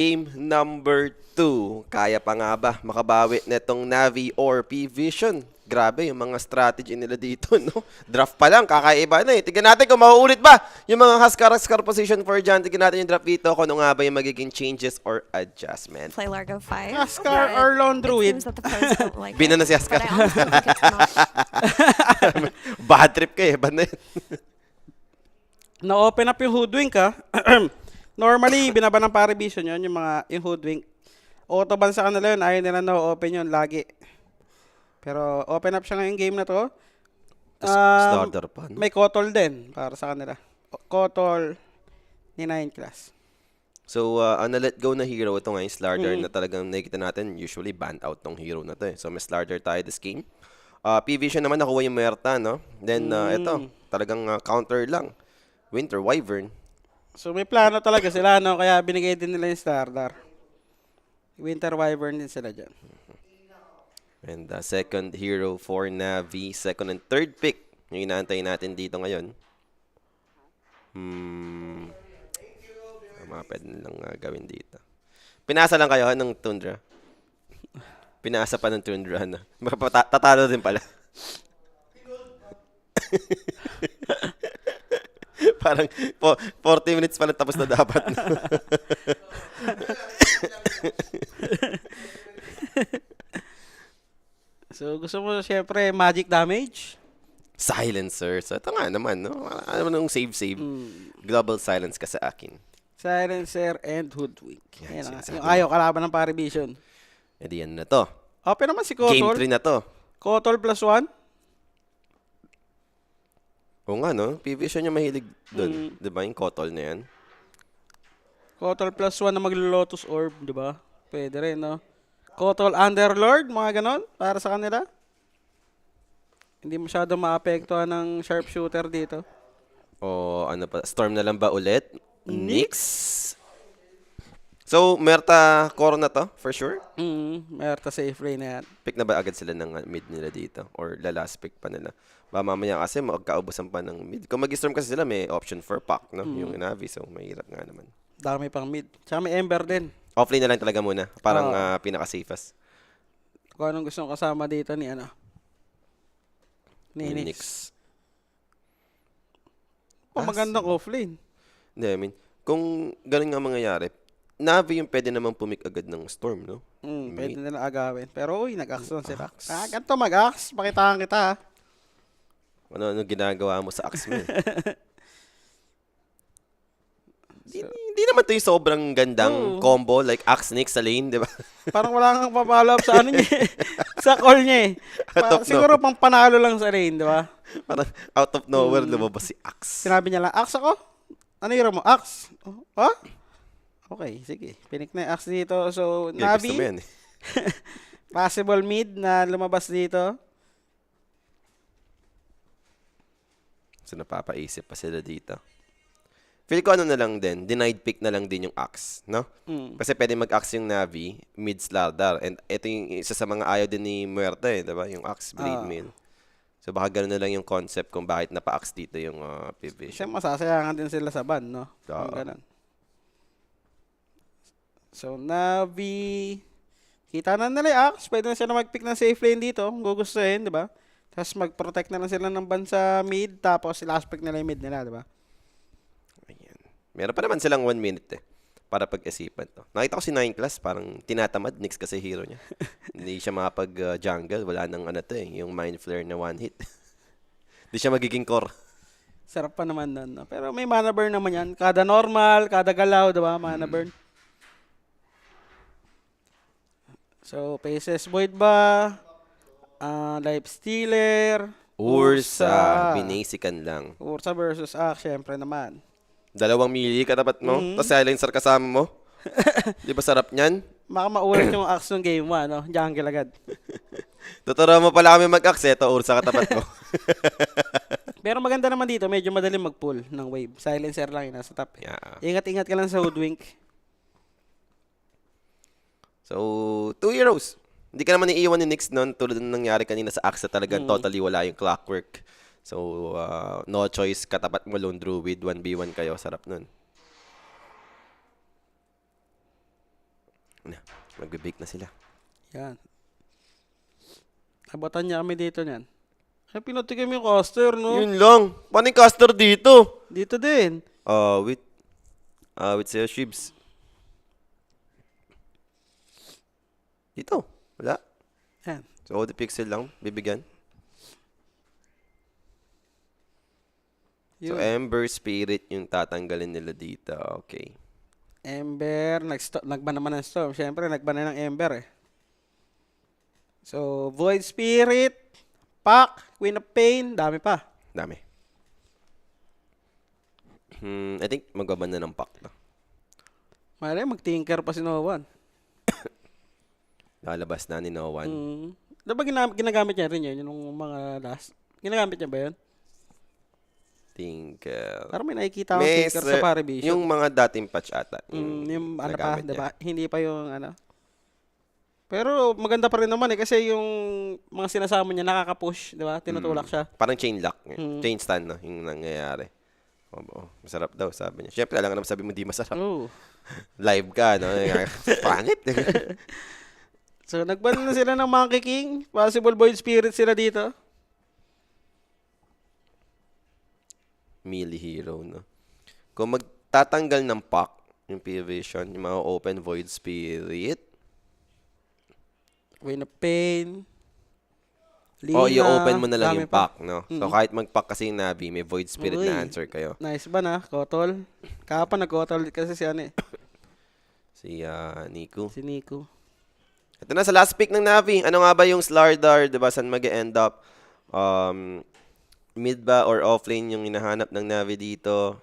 Game number 2. Kaya pa nga ba makabawi netong Navi or P-Vision? Grabe yung mga strategy nila dito, no? Draft pa lang, kakaiba na eh. Tignan natin kung mauulit ba yung mga Huskar position for dyan. Tignan natin yung draft dito kung ano nga ba yung magiging changes or adjustment. Play Largo 5. Huskar or Lone Druid? Bina na si Huskar. But I honestly think it's not. Bad trip ka eh, ba na yun? Na-open up yung hoodwink ka. Normally, binaba ng Parivision yun, yung hoodwink. Autoban sa kanila yun, ayaw nila na-open yun lagi. Pero open up siya ngayong game na to. Starter pa, no? May Kotol din para sa kanila. Kotol ni 9 class. So, na-let go na hero, ito nga yung Slardar na talagang nakikita natin, usually banned out tong hero na to eh. So, may Slardar tayo this game. P-Vision naman, nakuha yung Merta, no? Then, ito, talagang counter lang. Winter Wyvern. So, may plano talaga sila, no? Kaya binigay din nila yung Stardar. Winter Wyvern din sila dyan. And second hero for Navi, second and third pick. Yung inaantay natin dito ngayon. Mga pwede nilang gawin dito. Pinasa lang kayo ng Tundra. Pinasa pa ng Tundra na. Tatalo din pala. Parang 40 minutes pa lang tapos na dapat. So, gusto mo syempre magic damage? Silencer. So, ito nga naman, no? Ano nung save. Global silence ka sa akin. Silencer and hoodwink. Yan, Yan, sinasabi yung mo. ayaw kalaban ng Parivision. E di yan na to. Open naman si Game Kotol. 3 na to. Kotol +1. Oo nga, no? P-Vision yung mahilig doon. Diba? Yung Kotol na yan. Kotol +1 na maglo-Lotus Orb, di ba? Pwede rin, no? Kotol Underlord, mga ganon, para sa kanila. Hindi masyado maapektuhan ng sharpshooter dito. O ano pa? Storm na lang ba ulit? Nyx? So, Merta core na to, for sure? Merta safe lane na yan. Pick na ba agad sila ng mid nila dito? Or last pick pa nila? Ba mamaya kasi magkaubusan pa ng mid. Kung mag-storm kasi sila, may option for pack, no? Yung Navi, so mahirap nga naman. Dami pang mid. Tsaka may Ember din. Offlane na lang talaga muna. Parang pinaka-safest. Kung anong gusto kasama dito ni ano? Ni Ni Nyx. Magandang offlane. Hindi, I mean, kung ganun nga mangyayari, Navi yung pwede naman pumik agad ng storm, no? Pwede nila agawin. Pero uy, nag-axe lang sila. Ganito mag-axe. Pakitaan kita. Ano ginagawa mo sa axe mo? Hindi naman to yung sobrang gandang combo, like axe Nyx sa lane, di ba? Parang wala kang papalo up sa ano niya. Sa call niya eh. Siguro pang panalo lang sa lane, di ba? Parang out of nowhere lumabas si axe. Sinabi niya lang, axe ako? Ano hero mo? Axe? Oh? Okay, sige. Pinik na yung axe dito. So, Yeah, gusto Navi, mo yan eh. possible mid na lumabas dito. So, napapaisip pa sila dito. Feel ko ano na lang din, denied pick na lang din yung axe, no? Kasi pwede mag-axe yung Navi, mid Slardar. And ito yung isa sa mga ayaw din ni Muerta eh, diba? Yung axe blade mail. So baka gano'n na lang yung concept kung bakit napa-axe dito yung P-Vision. Kasi masasayangan din sila sa ban, no? Oo. Ganun. So, Navi, kita na nila yung axe. Pwede na sila mag-pick ng safe lane dito, kung gugustuhin, di ba? Tapos mag-protect na lang sila ng ban sa mid, tapos last pick nila yung mid nila, di ba? Ayan. Meron pa naman silang 1 minute eh, para pag-isipan to. Nakita ko si 9 class, parang tinatamad, Nyx kasi hero niya. Hindi siya makapag-jungle, wala nang ano to eh, yung Mind Flare na 1 hit. Hindi siya magiging core. Sarap pa naman nun, no? Pero may mana burn naman yan. Kada normal, kada galaw, di ba? Mana burn. So, Paces Void ba? Life Stealer. Ursa, binasican lang. Ursa versus Axe, syempre naman. 2 melee katapat mo, tapos silencer kasama mo. Di ba sarap niyan? Baka maulit yung Axe ng game 1, no? Jungle agad. Tuturo mo pala kami mag-axe, ito Ursa katapat mo. Pero maganda naman dito, medyo madaling mag-pull ng wave. Silencer lang yun, nasa top. Yeah. Ingat-ingat ka lang sa hoodwink. So, 2 heroes. Hindi ka naman iiwan ni Nyx noon tulad ng nangyari kanina sa Axe talagang totally wala yung clockwork. So, no choice, katapat mo Lone Druid, 1v1 kayo, sarap nun. Magbe-bake na sila. Yan. Abatan niya kami dito niyan. Ay, pinatikim yung caster, no? Yun lang. Paano yung caster dito? Dito din. With sa'yo, Shibs. Dito. Wala. Yan. So, OD Pixel lang. Bibigyan. So, Yun. Ember Spirit yung tatanggalin nila dito. Okay. Ember, nagban naman ng Storm. Siyempre, nagban na ng Ember eh. So, Void Spirit, Pack, Queen of Pain, dami pa. Dami. I think magbaban na ng pack to. Malay, mag-tinker pa si Novan. Lalabas na ni No One. Diba ginagamit niya rin yun, yung mga last? Ginagamit niya ba yun? Tinker. Parang may nakikita akong tinker sa Paribision. Yung mga dating patch ata. Yung ano pa, nagamit diba? niya. Hindi pa yung ano. Pero maganda pa rin naman eh, kasi yung mga sinasama niya nakaka-push, diba? Tinutulak siya. Parang chain lock. Chain stand, no? Yung nangyayari. Masarap daw, sabi niya. Siyempre, alam ka naman sabi mo, di masarap. Oh. Live ka, no? Pangit. So, nagban na sila ng Monkey King. Possible Void Spirit sila dito. Melee hero, no? Kung magtatanggal ng pack, yung P-Vision, yung mga open Void Spirit, Queen of Pain. i-open mo na lang dami yung pa. pack, no? So, kahit mag-pack kasi yung Navi, may Void Spirit Uy. na answer kayo. Nice ba na? Kotol. Kahapon nag-kotol kasi si ano eh. Si Nico. Si Nico. Ito na sa last pick ng Navi. Ano nga ba yung Slardar, diba? Saan mag-end up? Mid ba or offlane yung hinahanap ng Navi dito?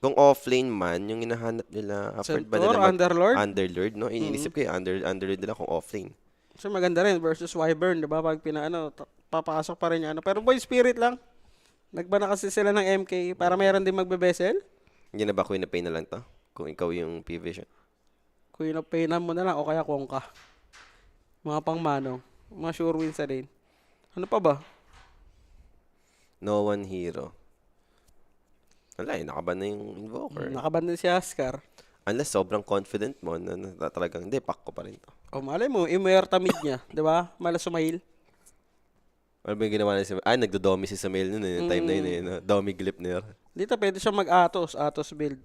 Kung offlane man, yung hinahanap nila, afford ba Centaur, nila Underlord? Underlord, no? Iniisip ko Underlord nila kung offlane. So maganda rin versus Wyvern, 'di ba? Pag papasok pa rin 'yung ano. Pero Void Spirit lang. Nagba na kasi sila ng MK para meron din magbe-vessel. Hindi na ba Queen of Pain na lang to? Kung ikaw yung P-Vision. Queen of Pain mo na lang o kaya Kongka. Mga pangmanong. Mga sure wins na din. Ano pa ba? No one hero. Wala eh, nakaban na yung Invoker. Nakaban din si Askar. Unless sobrang confident mo na talagang, hindi, pack ko pa rin to. O malay mo, imuerta mid niya. 'Di ba? Mala sumahil. Ano ba yung ginawa na si nagdo-domi si Samuel nun eh, yung time na yun eh, no? Domi Glipnir. Dito pwede siya mag-Atos. Atos build.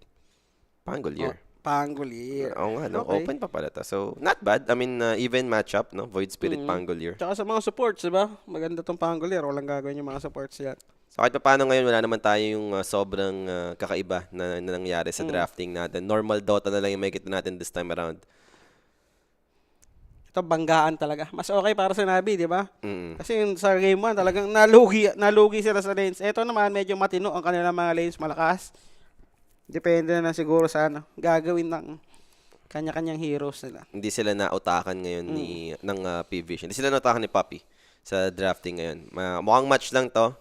Pangolier. Pangolier. Oo nga, no? Okay. Open pa pala to. So, not bad. I mean, even matchup, no? Void Spirit, Pangolier. Tsaka sa mga supports, 'di ba? Maganda tong Pangolier. Walang gagawin yung mga supports yan. So, kahit pa paano ngayon, wala naman tayo yung sobrang kakaiba na nangyari sa drafting natin. Normal Dota na lang yung makikita natin this time around. Ito, banggaan talaga. Mas okay para sa Navi, di ba? Mm. Kasi yung sa game 1, talagang nalugi sila sa lanes. Ito naman, medyo matino ang kanilang mga lanes, malakas. Depende na siguro sa ano, gagawin ng kanya-kanyang heroes nila. Hindi sila nautakan ngayon ng P-Vision. Hindi sila nautakan ni Poppy sa drafting ngayon. Mukhang match lang to.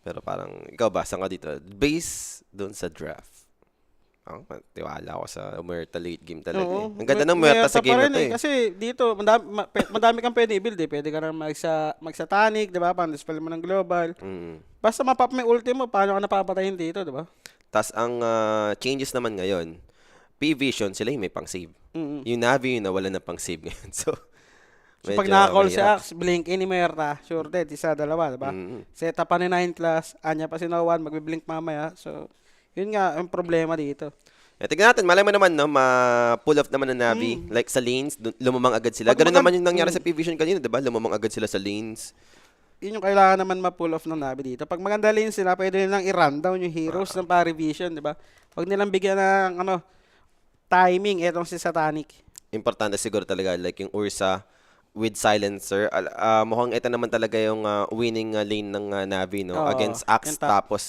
Pero parang, ikaw ba, saan ka dito? Base dun sa draft. Tiwala ako sa Muerta late game talaga. Oo. Ang ganda ng Muerta sa game pa na rin to eh. Kasi dito, madami kang pwede i-build eh. Pwede ka na mag-satanic, di ba? Pang-dispel mo ng global. Basta mapap may ultimo, paano ka napapatayin dito, di ba? Tapos ang changes naman ngayon, P-Vision, sila yung may pang-save. Yung Navi yung nawala na pang-save ngayon. So, So pag naka-call si Axe, blink in ni Merta, sure dead, isa, dalawa, diba? Set up pa ni 9 class, anya pa si Nowan, magbe-blink mamaya. So, yun nga ang problema dito. Tignan natin, malay mo naman, no, ma-pull off naman ng Navi. Like sa lanes, lumamang agad sila. Ganun naman yung nangyari sa P-Vision kanina, diba? Lumamang agad sila sa lanes. Yun yung kailangan naman ma-pull off ng Navi dito. Pag maganda lanes sila, pwede nilang i-rundown yung heroes ng Parivision, diba? Huwag nilang bigyan ng, timing, etong si Satanic. Importante siguro talaga, like yung Ursa, with silencer. Mukhang ito naman talaga yung winning lane ng Navi, no? Oo, Against Axe, yung top. tapos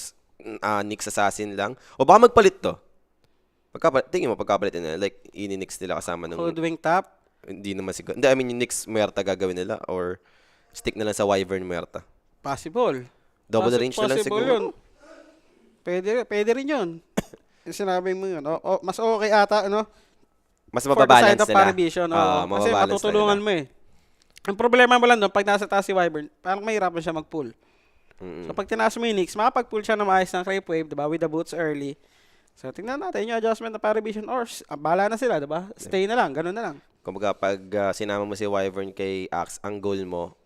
Nyx Assassin lang. O baka magpalit to. Tingin mo, pagkapalit nila, like, ini-Nyx nila kasama ng... Hoodwing top. Hindi naman siguro. Hindi, I mean, yung Nyx Muerta gagawin nila, or stick na lang sa Wyvern Muerta. Possible. Double range na lang Possible siguro. Yun. Pwede rin yun. Yung sinabi mo yun. Mas okay ata, Mas for the side mababalance of nila. Parivision. Kasi Mababalance na matutulungan nila. mo eh. Ang problema mo lang doon, pag nasa taas si Wyvern, parang mahirapan siya mag-pull. So pag tinaas mo yung Nyx, makapag-pull siya na maayos ng Creep Wave, diba? With the boots early. So, tingnan natin yung adjustment na Paravision or bala na sila, diba? Stay na lang, ganun na lang. Kumbaga, pag sinama mo si Wyvern kay Axe, ang goal mo,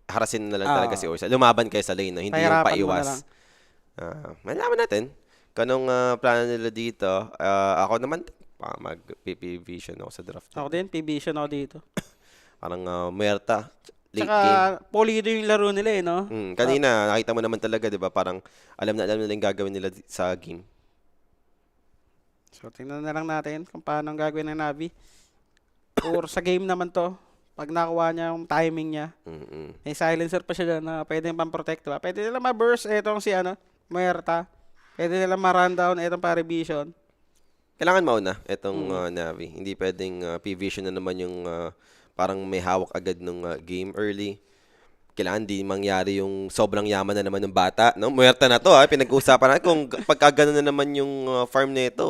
harasin na lang talaga si Ursa. Lumaban kayo sa lane, no? Hindi yung Pahirapan mo na lang. paiwas. Malaman natin kung anong plano nila dito. Ako naman, mag-PP vision ako sa draft. Ako din, P-Vision ako dito. Parang Muerta, late Tsaka, game. polido yung laro nila eh, no? Kanina, nakita mo naman talaga, di ba? Parang alam na nila yung gagawin nila sa game. So, tingnan na lang natin kung paano ang gagawin ng Navi. Or sa game naman to, pag nakuha niya yung timing niya, may silencer pa siya dyan na pwede pang-protect, diba? Pwede nila ma-burst etong si Muerta. Pwede nila ma-rundown etong Paravision. Kailangan mauna itong Navi. Hindi pwedeng P-Vision na naman yung parang may hawak agad ng game early. Kailangan di mangyari yung sobrang yaman na naman ng bata. No? Muerta na to, pinag-uusapan natin. Kung pagka gano'n na naman yung farm nito,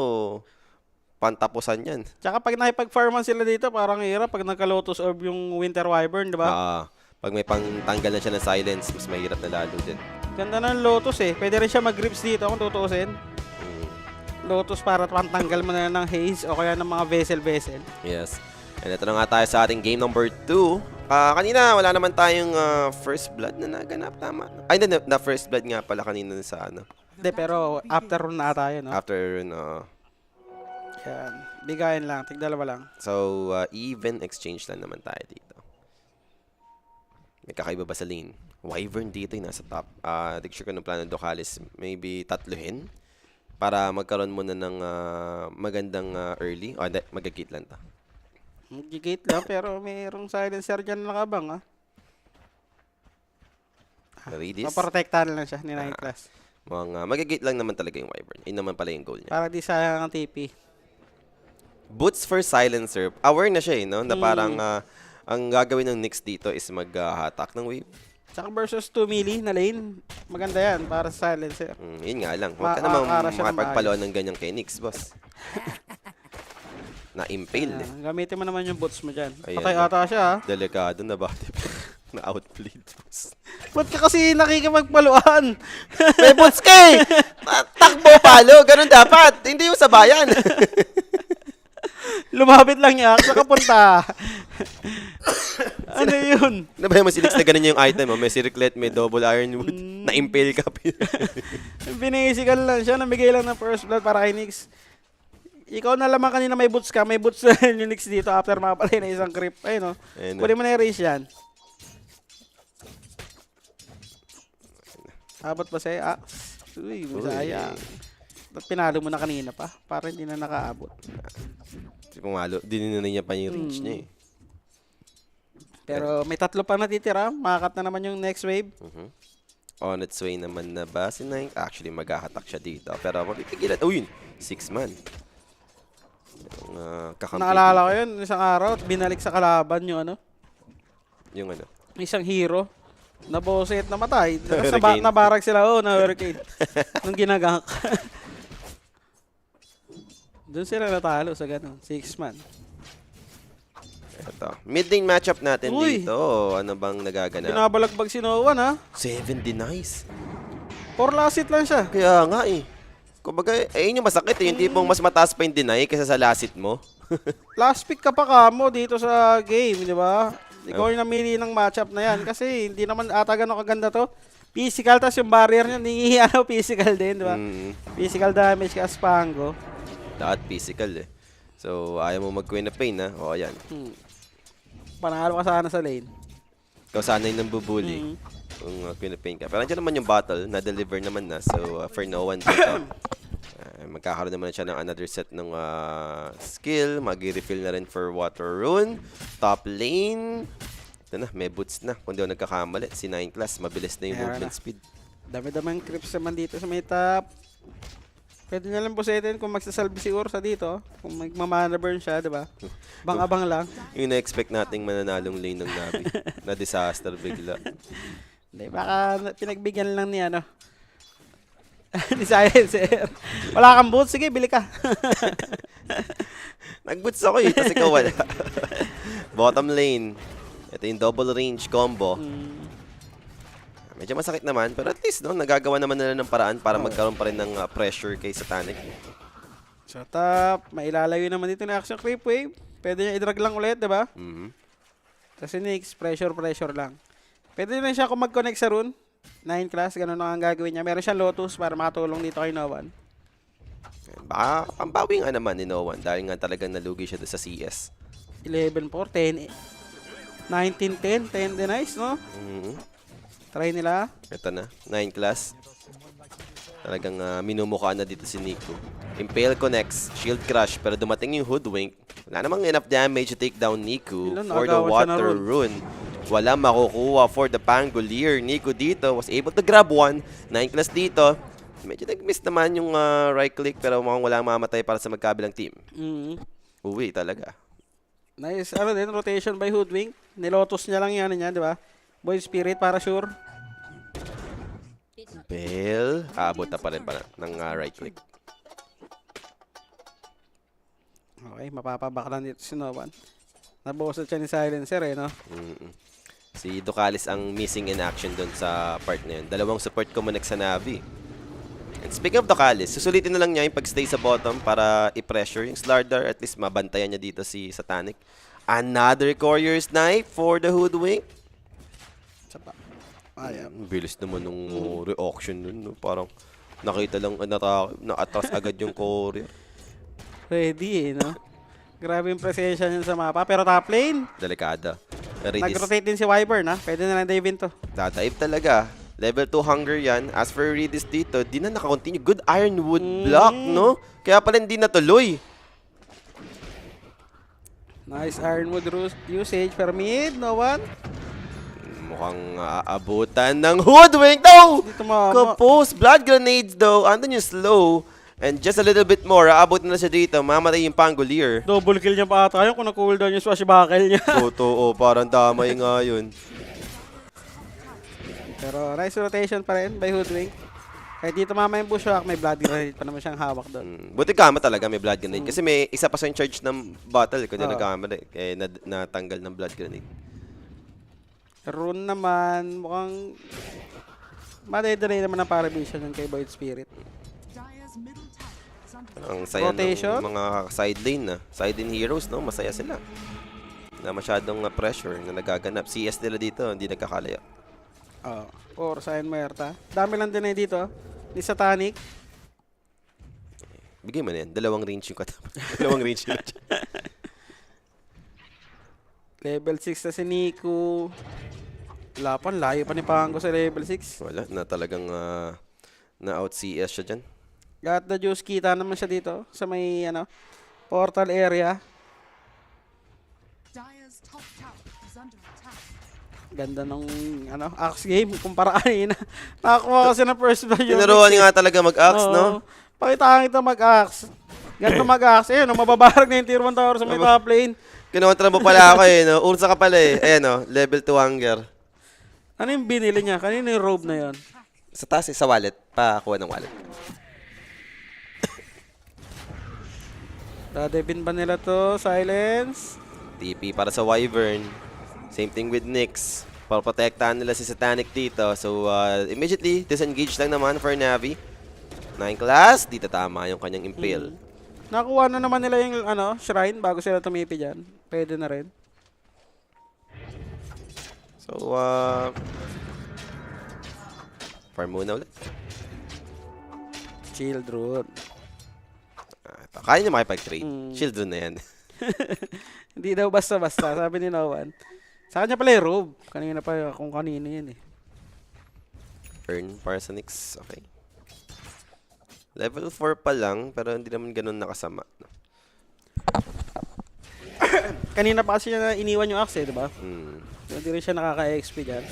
pantapusan yan. Tsaka pag nakipag-farman sila dito, parang hirap pag nagka-Lotus Orb yung Winter Wyvern, diba? Pag may pangtanggal na siya ng silence, mas mahirap na lalo din. Ganda ng Lotus eh. Pwede rin siya mag-grips dito kung tutuusin. Lotus para pantanggal mo na ng haze o kaya ng mga vessel. Yes. And ito na nga tayo sa ating game number 2. Kanina, wala naman tayong first blood na naganap. Tama. Ay, na first blood nga pala kanina sa ano. Hindi, pero after run na tayo, no? After, Yan. Bigayan lang. Tigdalawa lang. so, even exchange lang naman tayo dito. May kakaiba ba sa lane? Wyvern dito yung nasa top. Di sure ko ng plano Ducalis. Maybe tatluhin para magkaroon muna ng magandang early. O, mag-gate lang to. Mag-gate lang, pero mayroong silencer dyan nakabang, Ready? Maprotektahan lang siya ni Nine Class. Mag-gate lang naman talaga yung Wyvern. Yun naman pala yung goal niya. Para di sayang ang TP. Boots for silencer. Aware na siya no? Na parang ang gagawin ng Nyx dito is mag-hatak ng wave. Tsaka versus 2 melee na lane, maganda yan para sa silencer. Yun nga lang. Huwag ka namang makapagpaloan ng ganyang kay Nyx, boss. Na-impale Gamitin mo naman yung boots mo dyan. Ayan Patay na. ata siya, Delikado na body. Na-outplayed, boss. Ba't ka kasi nakikipagpaluan? May boots ka eh! Takbo palo! Ganun dapat! Hindi yung sabayan! Lumapit lang niya, saka punta. Ano yun? Nabayan mo si Nyx na ganun yung item mo. May circlet, may double ironwood. Na-impale ka. Binisigal lang siya, namigay lang ng first blood para kay Nyx. Ikaw na lamang kanina may boots ka, may boots na yung Nyx dito after mapalay na isang creep. Ayun Kunin mo na yung race yan. Abot ba sa'yo? Uy, masaya. Ba't pinalo mo na kanina pa? Para hindi na nakaabot. Pumalo, dininanin niya pa yung reach niya eh. Pero may 3 pa natitira. Makakat na naman yung next wave. On its way naman na ba si Nine? Actually, mag-hatak siya dito. Pero mapipigilan. Oh, yun. 6 man. Kakampi. Naalala ko yun, isang araw, binalik sa kalaban yung Yung isang hero. Naboset, namatay. Hurricane. Nabarag sila, na hurricane. Nung ginagank. Doon sila natalo sa gano'n. 6 man. Ito. Mid-lane matchup natin Uy. dito. Ano bang nagaganap? Binabalagbag si Noah, ha? 7 denies. 4 last hit lang siya. Kaya nga eh. Kumbaga, yun yung masakit eh. Yung tipong mas mataas pa yung deny kaysa sa last hit mo. Last pick ka pa kamo dito sa game, di ba? Ikaw yung namili ng matchup na yan. Kasi hindi naman ata gano'ng kaganda to. Physical, tas yung barrier niya, hindi physical din, di ba? Physical damage ka, Spango. Lahat physical eh. So, ayaw mo mag-queen of pain ha. O, ayan. Panalo ka sana sa lane. Ikaw sana yung nambubuli. Kung queen of pain ka. Pero andyan naman yung battle. Na-deliver naman na. So, for no one dito. Magkakaroon naman siya ng another set ng skill. Mag-refill na rin for water rune. Top lane. Ito na, may boots na. Kung di ako nagkakamali. Si 9 class, mabilis na yung Meron movement na. speed. Dami-daming creeps naman dito sa may top. Pwede na lang busetin kung magsasalbi si Ursa dito. Kung magmamana burn siya, di ba? Bang-abang lang. Yung na-expect nating mananalong lane ng Navi. Na disaster bigla. Hindi, baka pinagbigyan lang ni ni Silencer. Wala kang boots, sige, bili ka. Nag-boots ako eh, tapos ikaw wala. Bottom lane. Ito yung double range combo. Medyo masakit naman, pero at least, no, nagagawa naman nila ng paraan para magkaroon pa rin ng pressure kay Satanic. Sa top, mailalayo naman dito ng action creep wave. Pwede niya i-drag lang ulit, diba? Mhm. Kasi Nyx, pressure lang. Pwede rin siya kung mag-connect sa rune. 9 class, ganun lang ang gagawin niya. Meron siyang Lotus para makatulong dito kay Novan. Baka pambawi nga naman ni Noan dahil nga talagang nalugi siya doon sa CS. 11-4, 10, 19-10, 10 denies, no? Mhm. Try nila. Ito na, 9 class. Talagang minumukha na dito si Nico. Impale connects, shield crush, pero dumating yung Hoodwink. Wala namang enough damage to take down Nico Ilan, for the naagawan siya na water rune. Wala makukuha for the Pangolier. Nico dito was able to grab one. 9 class dito. Medyo nag-miss naman yung right click pero mukhang walang mamatay para sa magkabilang team. Uwi talaga. Nice. Ano din, rotation by Hoodwink. Nilotos niya lang yan niya, di ba? Boy Spirit para sure. Bell, aabot na pa rin pala ng right click. Okay, mapapabak lang dito si Novan. Nabosot siya ni Silencer no? Si Ducalis ang missing in action doon sa part na yun. Dalawang support connect sa Navi. And speaking of Ducalis, susulitin na lang niya yung pag-stay sa bottom para i-pressure yung Slardar. At least mabantayan niya dito si Satanic. Another courier snipe for the Hoodwink. Sapa. Ayan. Bilis naman nung reaction nun. No? Parang nakita lang na-atras agad yung courier. Ready no? Grabe yung presensya niya sa mapa. Pero top lane, Delikada. Redis, nag-rotate din si Wyvern Pwede na lang dive to. dadive talaga. Level 2 hunger yan. As for Redis dito, di na nakakontinue. Good Ironwood block, no? Kaya pala hindi natuloy. Nice Ironwood usage per mid, no one. Mukhang aabutan ng Hoodwink. No! Dito Kapos. Blood grenades though. Andun yung slow. And just a little bit more. Aabot na siya dito. Mamatay yung Pangolier. double kill niya pa ata yun kung na-cooldown yung swashbuckle niya. Totoo. Parang damay nga yun. Pero nice rotation pa rin by Hoodwink. Kahit dito mama yung bushwhack, may blood grenade pa naman siyang hawak doon. Buti kama talaga may blood grenade. Kasi may isa pa sa yung charge ng bottle. Kung nagkamali. Eh, natanggal ng blood grenade. Rune naman, mukhang madedelay naman ang paravision yung kay Void Spirit. Ang saya Rotation? ng mga side lane na. Side lane heroes, no? Masaya sila. Na masyadong pressure na nagaganap. CS nila dito, hindi nagkakalaya. Or Sayan Muerta. Dami lang din dito. Ni Satanic. Bigay mo na yan. Dalawang range yung katapos. Dalawang range yung Level 6 na si Nico. Wala pa, layo pa ni Pango sa level 6. Wala, na talagang na-out CS siya dyan. Got the juice, kita naman siya dito sa may portal area. Ganda nung axe game kumpara kanina. Nakakuha kasi ng first blood yung Tinuruan nga talaga mag-axe, no? Pakita kita mag-axe. Ganito mag-axe. Ayun, mababarag na yung tier 1 tower sa may top lane. Kinontra mo pala ako eh, no? Ursa ka pala eh. Ayan, no? Level 2 hunger. Ano yung binili niya? Kanina yung robe na yon. Sa taas eh, sa wallet. Pakakuha ng wallet. Dadebin ba nila to? Silence. TP para sa Wyvern. Same thing with Nyx. Para protektahan nila si Satanic dito. So, immediately, disengage lang naman for Navi. 9 class, dito tama yung kanyang impale. Nakuha na naman nila yung shrine bago sila tumipi dyan. Pwede na rin. So, farm muna ulit. Shield rune. Kaya niya makipag-trade. Shield rune na yan. Hindi daw basta-basta, sabi ni Novan. Sa kanya pala yung robe. Kanina pa kung kanino yun eh. Earn para sa Nyx. Okay. Level 4 pa lang, pero hindi naman ganun nakasama. Kanina pa kasi niya iniwan yung axe di ba? So, hindi rin siya nakaka-XP dyan.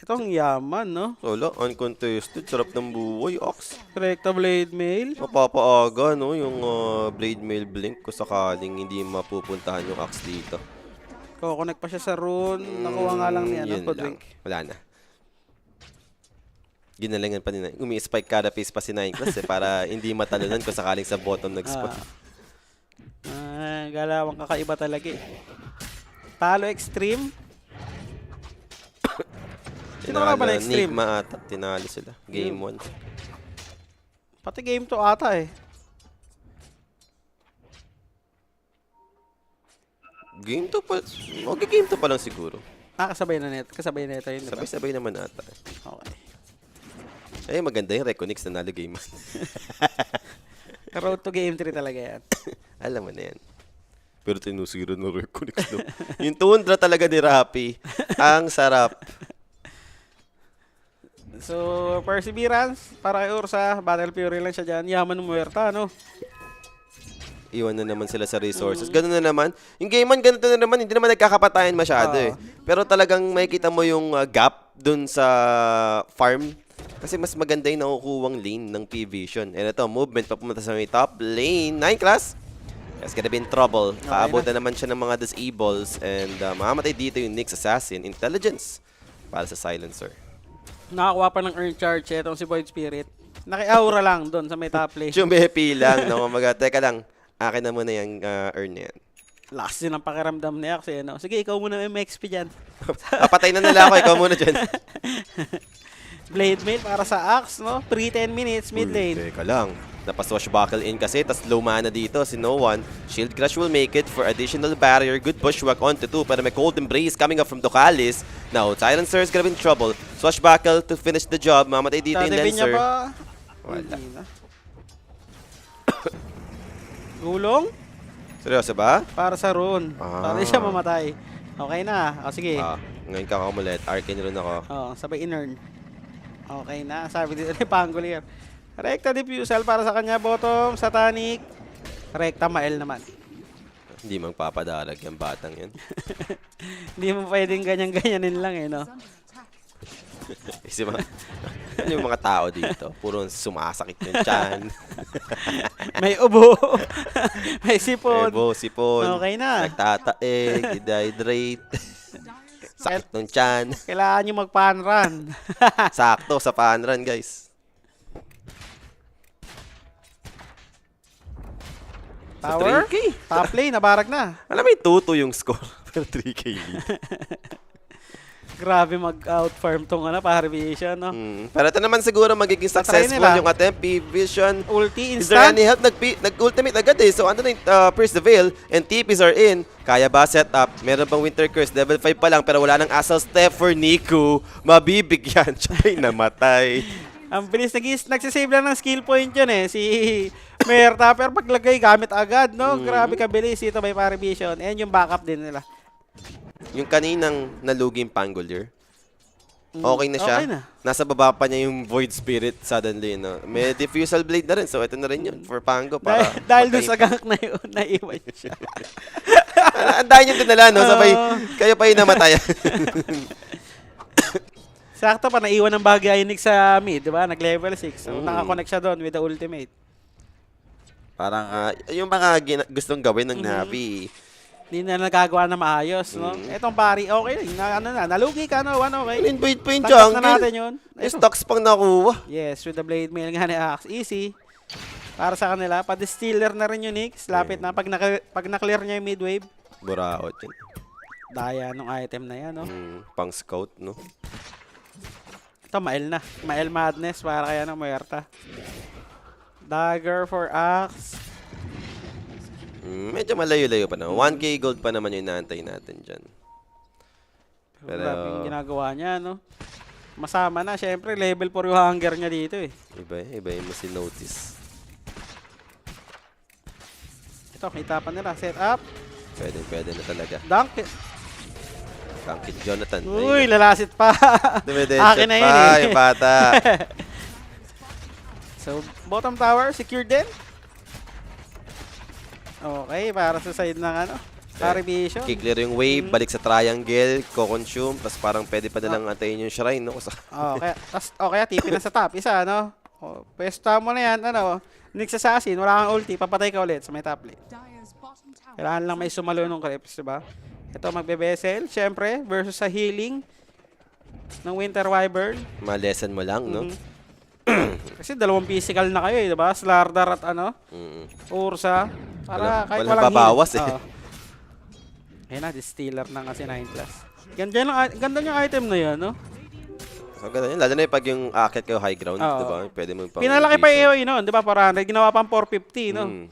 Ito ang yaman, no? Wala, uncontested. Sarap ng buhay, Ox. Recta blade mail. Mapapaaga, no? Yung blade mail blink ko sakaling hindi mapupuntahan yung axe dito. Connect pa siya sa rune. Nakuha nga lang niya, Yun lang. Wala na. Ginalingan pa nila. Umi-spike kada face pa si 9 class para hindi matalunan kung sakaling sa bottom nag-spot. Galawang kakaiba talaga eh. Talo extreme. Sino ka ba na extreme? Enigma ata. Tinalo sila. Game 1. Pati game 2 ata eh. Game 2 pa. Game 2 pa lang siguro. Kasabay na net. Kasabay na ito yun. Diba? Sabay-sabay naman ata. Okay. Eh, maganda yung Reconix na nalo game 1. Road to game 3 talaga yan. Alam mo na yan. Pero tinusira na Reconix, no? Yung Tundra talaga ni Rappi. Ang sarap. So, Perseverance, para kay Ursa, Battle Fury lang siya dyan. Yaman ng Muerta, no? Iwan na naman sila sa resources. Ganun na naman. Yung game 1, ganito na naman. Hindi naman nagkakapatayan masyado eh. Pero talagang makikita mo yung gap dun sa farm. Kasi mas maganda yung nakukuwang lane ng P-Vision. And ito, movement papunta sa may top lane. 9 class. It's gonna be in trouble. Paabot na naman siya ng mga disables. And mamamatay dito yung Nyx Assassin. Intelligence para sa Silencer. Nakakuha pa ng earn charge itong si Void Spirit. Naki-aura lang doon sa may top lane. Chumepi lang. No? Teka lang. Akin na muna yung earn na yan. Last din ang pakiramdam niya kasi ano. Sige, ikaw muna MXP dyan. Papatay na nila ako. Ikaw muna dyan. Blade Mail para sa Axe, no? Pre 10 minutes mid lane. Teka lang. Napaswashbuckle in kasi, tas low mana dito si No One. Shield Crush will make it for additional barrier. Good bushwhack onto 2, pero may Cold Embrace coming up from Ducalis. Now, Silencer is gonna be in trouble. Swashbuckle to finish the job. Mamatay dito yung Tadipin niya Lancer. pa. Wala. Hindi na. Gulong Seryoso ba? para sa rune. Para di siya mamatay. Okay na. O sige. Ngayon ka kumulit. Arcane rune ako. Sabay in-earn. Okay na. Sabi dito ni Pangolier. Rekta diffusal para sa kanya. Bottom, Satanic. Rekta Mael naman. Hindi magpapadalag yung batang yun. Hindi mo pwedeng ganyan-ganyanin lang eh, no? Kasi ano yung mga tao dito? Puro sumasakit yung tiyan. May ubo. May sipon. Ebo, sipon. Okay na. Nagtataeg, dehydrate. Sakit ng tiyan. Kailangan nyo mag-pan run. Sakto sa fan run, guys. Tower. 3K. Top lane, nabarag na. Alam mo yung 2-2 yung score. Pero 3K lead. Grabe mag-outfarm tong Parivision, no? Pero ito naman siguro magiging successful nila. yung attempt. P-Vision. Ulti Is there instant. any help? Nag-ultimate agad eh. So ano na yung Pierce the Veil and TPs are in. Kaya ba set up? Meron bang Winter Curse? Level 5 pa lang pero wala nang Assault Step for Niku. Mabibigyan. Siya ay namatay. Ang bilis, nagsisave lang ng skill point yun eh. Si Merta, pero paglagay, gamit agad, no? Grabe kabilis ito by Parivision. And yung backup din nila. Yung kaninang naluging Pangolier. Okay na siya. Okay na. Nasa baba pa niya yung Void Spirit suddenly, no? May Diffusal Blade na rin. So ito na rin yun for Pango para Dahil doon sa gank na yun, naiwan siya. Ang dahil yung dinala, no? Sabay, kayo pa yung namatayan. Sakto pa, naiwan ng bagay Onyx sa mid, di ba? Nag-level 6. So, nakakonect siya doon with the ultimate. Parang yung mga gustong gawin ng Navi. Hindi na nagagawa na maayos, no? Etong pari, okay. Nalugi ka, no? Okay. Invade pa yung Tanggap na natin jungle. yun. Yung stocks pang nakuha. Yes, with the blade mail nga ni Axe. Easy. Para sa kanila. Pa-distiller na rin yung Nyx. Lapit na. Pag na-clear niya yung mid-wave, Buraot yun. daya nung item na yan, no? Pang scout, no? Ito, Mael na. Mael Madness para kaya ng Muerta. Dagger for Axe. Medyo malayo-layo pa na. 1K gold pa naman yung inaantay natin dyan. Pero grabe yung ginagawa niya, no? Masama na. Siyempre, level 4 yung hunger niya dito, eh. Iba yung mas notice. Ito, kita pa nila. Set up. Pwede na talaga. Dunk. Tangkit Jonathan. Uy, lalasit pa. Akin na yun, eh. Yung bata. So, bottom tower, secured din. Okay, para sa side ng Parivision. Kiklear yung wave, balik sa triangle, co-consume, tapos parang pwede pa nalang antayin yung shrine, no? Okay, tipi na sa top. Isa, no? Pwesta mo na yan, Nyx Assassin, wala kang ulti, papatay ka ulit sa may top lane. Kailangan lang may sumalo ng creeps, diba? Ito, magbe-vessel, syempre, versus sa healing ng Winter Wyvern. Ma-lesson mo lang, no? Kasi dalawang physical na kayo, diba? Slardar at Ursa. Para kahit walang babawas, eh. Ayun na, distiller na kasi 9+. Ganda yung item na yan, no? So, ganun yun. Lalo na yung pag yung akit kayo high ground, Oo. di ba? Pwede mo pang Pinalaki pa vision. AOE noon, di ba? 400. Ginawa pang 450, no? Mm.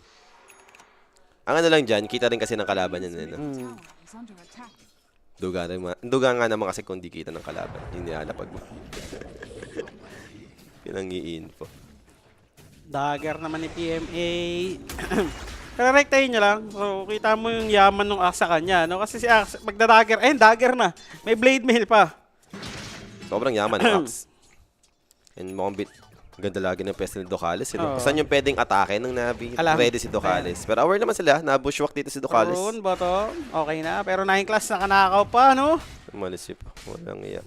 Ang ano lang dyan, kita rin kasi ng kalaban yun. No? Mm. Duga nga naman kasi kung di kita ng kalaban. Yung nilalapag mo. Yun ang i-info. Dagger naman ni PMA. Karektahin niya lang. So, kita mo yung yaman ng Axe sa kanya, no? Kasi si Axe, magda-dagger, dagger na. May blade mail pa. Sobrang yaman ng Axe. And mukhang ganda lagi ng pwesto ni Ducalis. Oo. Saan yung pwedeng atake ng Navi? Alam. Ready si Ducalis. Pero aware naman sila. Na-bushwalk dito si Ducalis. Maroon, bottom. Okay na. Pero 9 class na kanakaw pa, no? Umalis pa. Walang iya.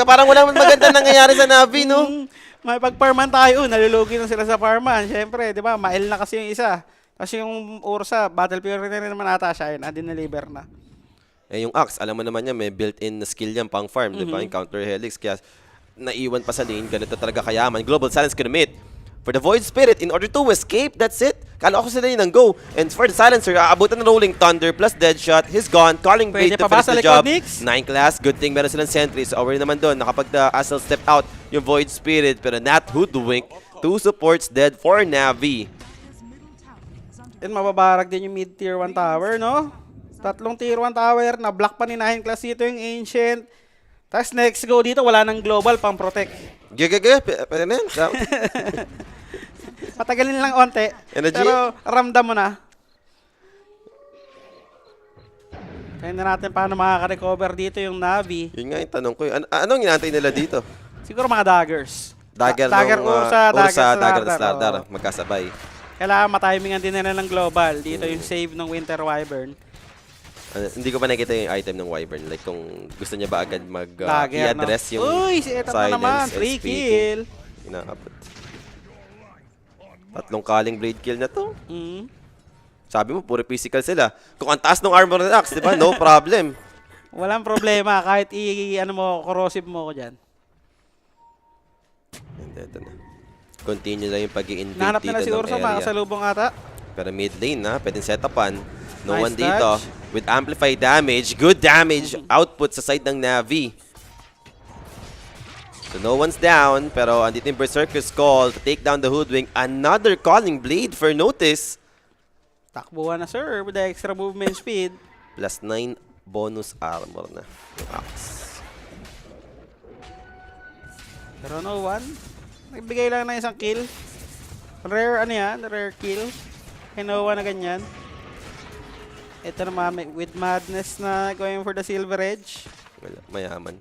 Parang walang maganda nangyayari sa Navi, no? May pag-farman tayo, nalulugi na sila sa farman. Siyempre, di ba? Mail na kasi yung isa. Kasi yung Ursa, Battle Fury na rin naman ata siya. Yun, dineliver na. Eh, yung Axe, alam mo naman niya, may built-in na skill yan pang farm, di ba? Yung counter helix. Kaya naiwan pa sa lane, ganito talaga kayaman. Global Silence commit. For the Void Spirit, in order to escape, that's it. Kala ko sila yun ang go. And for the Silencer, aabutan ng Rolling Thunder plus Deadshot. He's gone. Calling Blade Pwede to pa ba finish sa the likod, job. Nix? 9 class. Good thing meron silang sentries. So, aware naman doon. Nakapag Asel step out yung Void Spirit. Pero not Hoodwink. 2 supports dead for Navi. And mababarag din yung mid-tier 1 tower, no? 3 tier 1 tower. Na-block pa ni 9 class dito yung Ancient. Tapos next go dito, wala nang global pang protect. Gagagag. Pwede na yan. Patagalin lang onte. Energy? Pero ramdam mo na. Kaya na natin paano makaka-recover dito yung Navi. Yun nga yung tanong ko. Anong inaantay nila dito? Siguro mga daggers. Dagger Dagger nung, Ursa, Dagger Slardar, Slardar. oo. Magkasabay. Kailangan matimingan din nila ng global. Dito yung save ng Winter Wyvern. Hindi ko pa nakikita yung item ng Wyvern. Like kung gusto niya ba agad Dagger, i-address no? yung Uy, si Ethan na silence naman. and 3 speaking. kill. Inaabot. 3 calling blade kill na to. Mm. Sabi mo, puro physical sila. Kung ang taas ng armor ng Axe, di ba? No problem. Walang problema. Kahit corrosive mo ko dyan. And ito na. Continue na yung pag-i-invade Nahanap dito nila si ng Ursa, area. makasalubong ata. Pero mid lane na, pwedeng set upan. No Nice one dito. dodge. With amplified damage, good damage output sa side ng Navi. So no one's down, pero andito yung Berserker's Call to take down the Hoodwink. Another Calling Blade for notice. Takbuhan na sir with the extra movement speed. Plus 9 bonus armor na yung Axe. Pero no one. Nagbigay lang ng isang kill. Rare rare kill. Kay no one na ganyan. Ito naman with Madness na going for the Silver Edge. Wala, mayaman.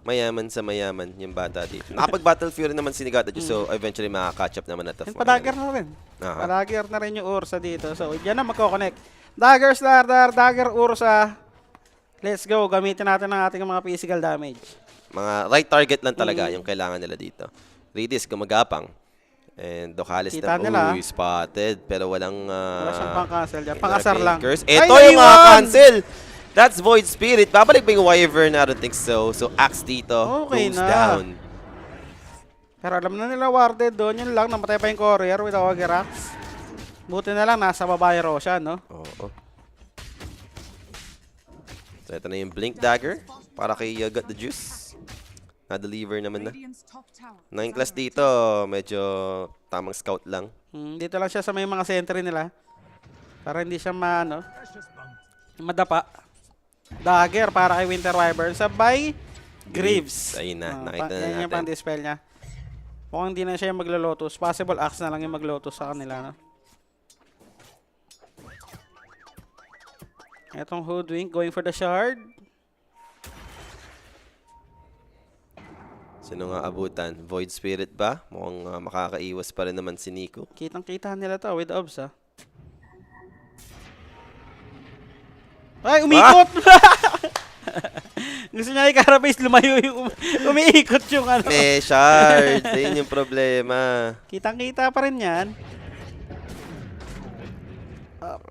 Mayaman sa mayaman yung bata dito. Nakapag-Battle Fury naman si Nigata so eventually makaka-catch up naman na to. And padagger na rin. Aha. Padagger na rin yung Ursa dito. So, dyan na magkoconnect. Dagger Slardar, Dagger Ursa. Let's go. Gamitin natin ang ating mga physical damage. Mga right target lang talaga yung kailangan nila dito. Redis, gumagapang. And Ducalis Kita na, nila. spotted. Pero walang... Wala siyang pang-cancel dyan. Pang-asar lang. Ito Ay, yung naiwan! mga cancel! That's Void Spirit. Babalik ba yung Wyvern? I don't think so. So, Axe dito Okay goes na. down. Pero alam na nila warded doon. Yun lang. Namatay pa yung courier with Ogerax. Buti na lang. Nasa babae Roshan, no? Oo. So, ito na yung Blink Dagger para kay Got the Juice. Na-deliver naman na. 9 class dito. Medyo tamang scout lang. Dito lang siya sa may mga sentry nila. Para hindi siya madapa. Dagger para kay Winter Wyvern. Sabay, Greaves. Ayun na. Nakita na Yan yung natin. pang-dispel niya. Mukhang hindi na siya yung maglo-lotus. Possible Axe na lang yung maglotus sa kanila, no? Etong Hoodwink going for the shard. Sino nga abutan? Void Spirit ba? Mukhang makakaiwas pa rin naman si Nico. Kitang-kita nila to with obs, ha? Ay, umikot! Gusto niya i-carapace, lumayo yung umiikot yung ano. May shard. Ayun yung problema. Kitang-kita pa rin yan.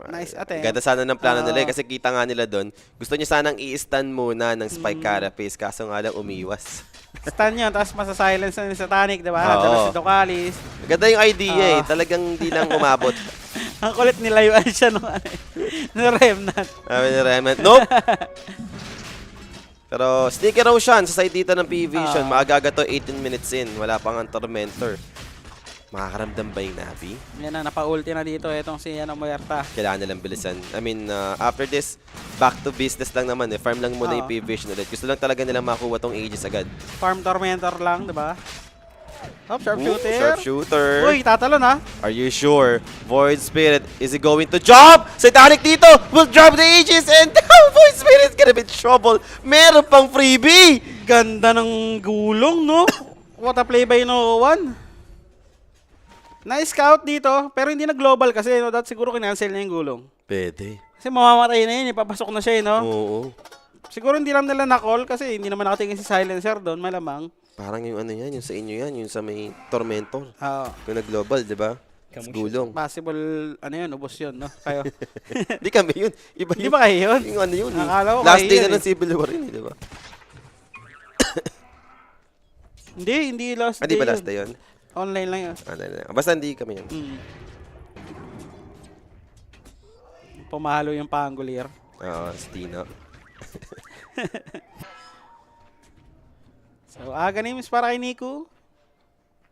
Nice attempt. Ganda sana ng plano nila kasi kita nga nila doon. Gusto niya sanang i-stun muna ng Spike Carapace kaso nga lang umiwas. Stun yun, tapos masa-silence na ni Satanic, diba? Oo. Dala si Ducalis. Ganda yung idea Talagang di lang umabot. Ang kulit nilayuan siya nung Remnant. Sabi ni Remnant, nope! Pero sneaky Roshan sa side dito ng P-Vision. Maaga-aga to, 18 minutes in. Wala pang ang Tormentor. Makakaramdam ba yung Navi? Yan na, napa-ulti na dito itong si Muerta. Kailangan nilang bilisan. I mean, after this, back to business lang naman eh. Farm lang muna yung Oo. P-Vision ulit. Gusto lang talaga nilang makuha tong Aegis agad. Farm Tormentor lang, di ba? Oh, sharpshooter. Sharpshooter. Uy, tatalon ha. Are you sure? Void Spirit, is he going to jump? Satanic dito will drop the Aegis and Void Spirit's gonna be in trouble. Meron pang freebie! Ganda ng gulong, no? What a play by no one. Nice scout dito, pero hindi na global kasi, no? Dahil siguro kinancel niya yung gulong. Pwede. Kasi mamamatay na yun, ipapasok na siya, no? Oo. Siguro hindi lang nila na-call kasi hindi naman nakatingin si Silencer doon, malamang. Parang yung ano yan, yung sa inyo yan, yung sa may Tormentor. Oo. Yung nag-global, di ba? Sa gulong. Possible, ano yun, ubos yun, no? Kayo. Di kami yun. Iba Hindi ba kayo yun? Yung ano yun. Akala ko Last kayo day yun na ng Civil War yun, di ba? Hindi last Hindi day ba last yun. day yun? Online lang yun. Basta hindi kami yun. Pumalo yung Pangolier. Oo, si Tino. So, names para kay Nico.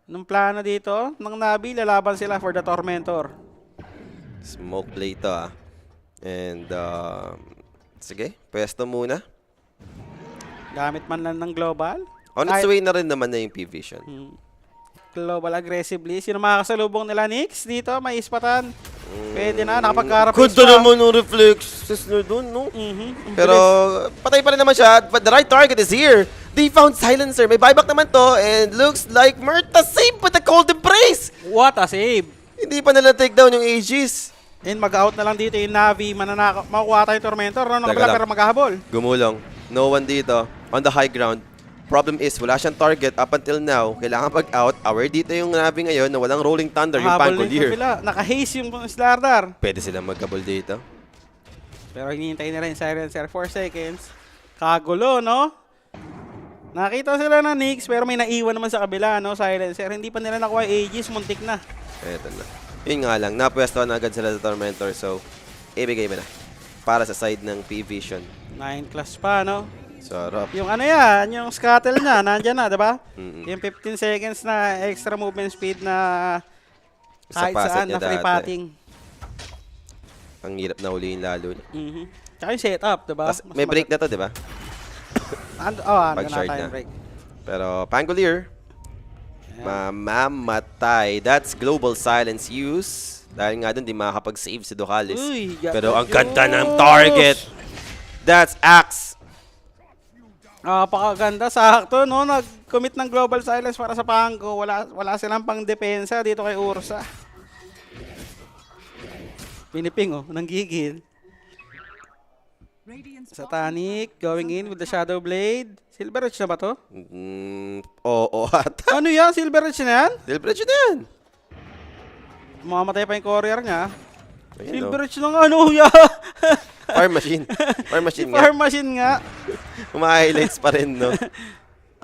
Nung plano dito, ng Navi, lalaban sila for the Tormentor. Smoke play to ah. And, sige, pwesto muna. Gamit man lang ng global. On its way na rin naman na yung P-Vision. Global aggressively. Sino makakasalubong nila, Nix? Dito, may ispatan. Pwede na, nakapag-carapace Ganda naman yung reflexes na dun, no? Pero, patay pa rin naman siya. But the right target is here. They found Silencer. May buyback naman to. And looks like Murta saved with the cold embrace. What a save! Hindi pa nila take down yung Aegis. And mag-out na lang dito yung Navi. Makukuha tayo yung Tormentor. No, Teka lang. pero maghahabol. Gumulong. No one dito. On the high ground. Problem is, wala siyang target up until now. Kailangan pag-out. Aware dito yung Navi ngayon na walang Rolling Thunder, yung Habol din sa Pangolier. pila. Naka-haze yung Slardar. Pwede silang magkabol dito. Pero hinihintay na rin Silencer 4 seconds. Kagulo, no? Nakita sila ng Nix, pero may naiwan naman sa kabila, no? Silencer. Hindi pa nila nakuha Aegis, muntik na. Eto na. Yun nga lang, napwesto na agad sila sa Tormentor, so ibigay mo na. Para sa side ng P-Vision. 9 class pa, no? Sarap. Yung ano yan, yung scuttle niya, nandyan na, diba? Mm-mm. Yung 15 seconds na extra movement speed na Sa kahit paset saan, niya na free dati. patting. Ang hirap na huliin lalo. Tsaka yung setup, diba? Tas, may break na to, di ba? Ando Pag na shard tayo na. break. Pero Pangolier, mamamatay. That's global silence use. Dahil nga dun, di makakapag-save si Ducalis. Uy, Pero ang ganda ng target. That's Axe. Napakaganda, sakto, no? Nag-commit ng global silence para sa Pango. Wala silang pang depensa dito kay Ursa. Piniping, oh, nanggigil. Satanic, going in with the Shadow Blade. Silver Edge na ba to? Oo, ata. Ano yan? Silver Edge na yan? Silverage na yan. Mamamatay pa yung courier niya. Ayun, Silver oh. Edge ng ano, ya? Farm machine. Farm machine nga. Farm machine nga. Uma-highlights pa rin, no?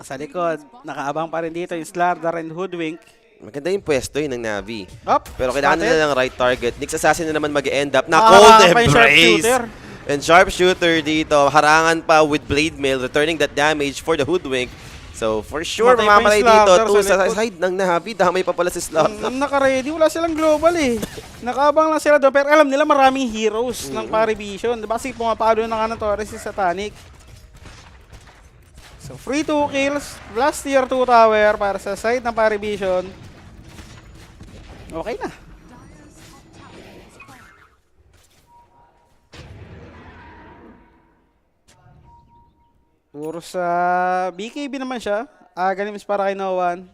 Sa likod, nakaabang pa rin dito yung Slardar and Hoodwink. Maganda yung pwesto yun ng Navi. Up, Pero kailangan spotted. nila ng right target. Nyx Assassin na naman mag-end up na Ah, cold pa yung embrace. sharpshooter. And sharpshooter dito, harangan pa with blade mail, returning that damage for the Hoodwink. So for sure, Matay pa yung mamamatay dito. Slaughter Two sa sa likod. side ng Navi, damay pa pala si Slaughter. Naka-ready, wala silang global eh. Nakaabang lang sila doon, pero alam nila maraming heroes ng Parivision. Diba kasi pumapalo na nga ng Torres si Satanic. So free 2 kills, plus tier 2 tower para sa side ng Parivision. Okay na. Puro sa BKB naman siya. Games para kay No One.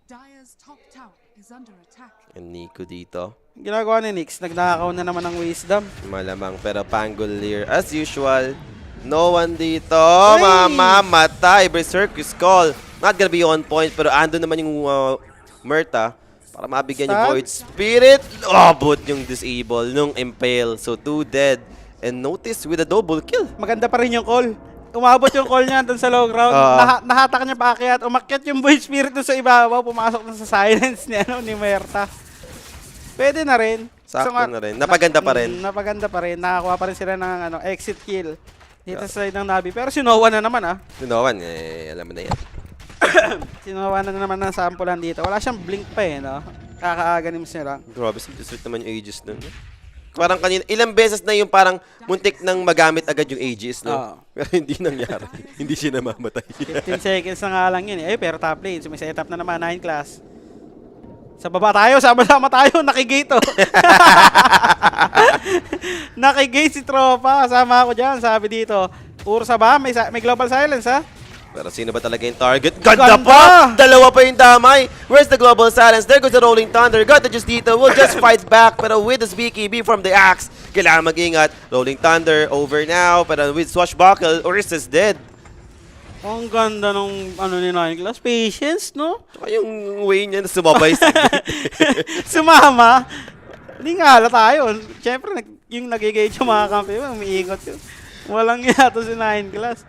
Dire's top tower is under attack. And Nico dito, Ginagawa ni Nix, nagnakaw na naman ng Wisdom. malamang. Pero Pangolier, as usual, no one dito. Hey! Mamamatay. Berserker's Call. Not gonna be on point, pero ando naman yung Murta para mabigyan yung Stab. Void Spirit. Abot yung disable nung Impale. So 2 dead. And notice with a double kill. Maganda pa rin yung call. Umabot yung call niya doon sa low ground. Nahatak niya paakyat. Umakyat yung Void Spirit doon sa ibabaw. Pumasok na sa silence ni, ni Merta. Pwede na rin. Sakto na rin. Napaganda pa rin. Napaganda pa rin. Nakakuha pa rin sila ng exit kill. Dito sa side ng Navi. Pero si Noah na naman ah. Tunawan, alam mo na yan. Si Noah na naman ng sampulan dito. Wala siyang blink pa eh, no? Kakaaganims niya lang. Grabe, sweet naman yung Aegis nun. No? Parang kanina, ilang beses na yung parang muntik nang magamit agad yung Aegis, no? Oo. Pero hindi nangyari. Hindi siya namamatay. 15 seconds na nga lang yun eh. Ay, pero top lane. Sumiset up na naman, 9 class. Sa baba tayo, sama-sama tayo. Nakigate oh. Nakigate si tropa. Kasama ako dyan, sabi dito. Ursa ba? May global silence ha? Pero sino ba talaga yung target? Ganda Ganda! pa! Dalawa pa yung damay! Where's the global silence? There goes the rolling thunder. Got the Justito. Will just fight back. Pero with the BKB from the axe, kailangan mag-ingat. Rolling thunder over now. Pero with swashbuckle, Orisa's dead. Ang ganda nung ano ni Nine Class. Patience, no? Tsaka yung way niya na sumabay sa Sumama. Hindi nga hala tayo. Siyempre, yung nagigate yung mga kampi, umiikot yun. Walang yato si Nine Class.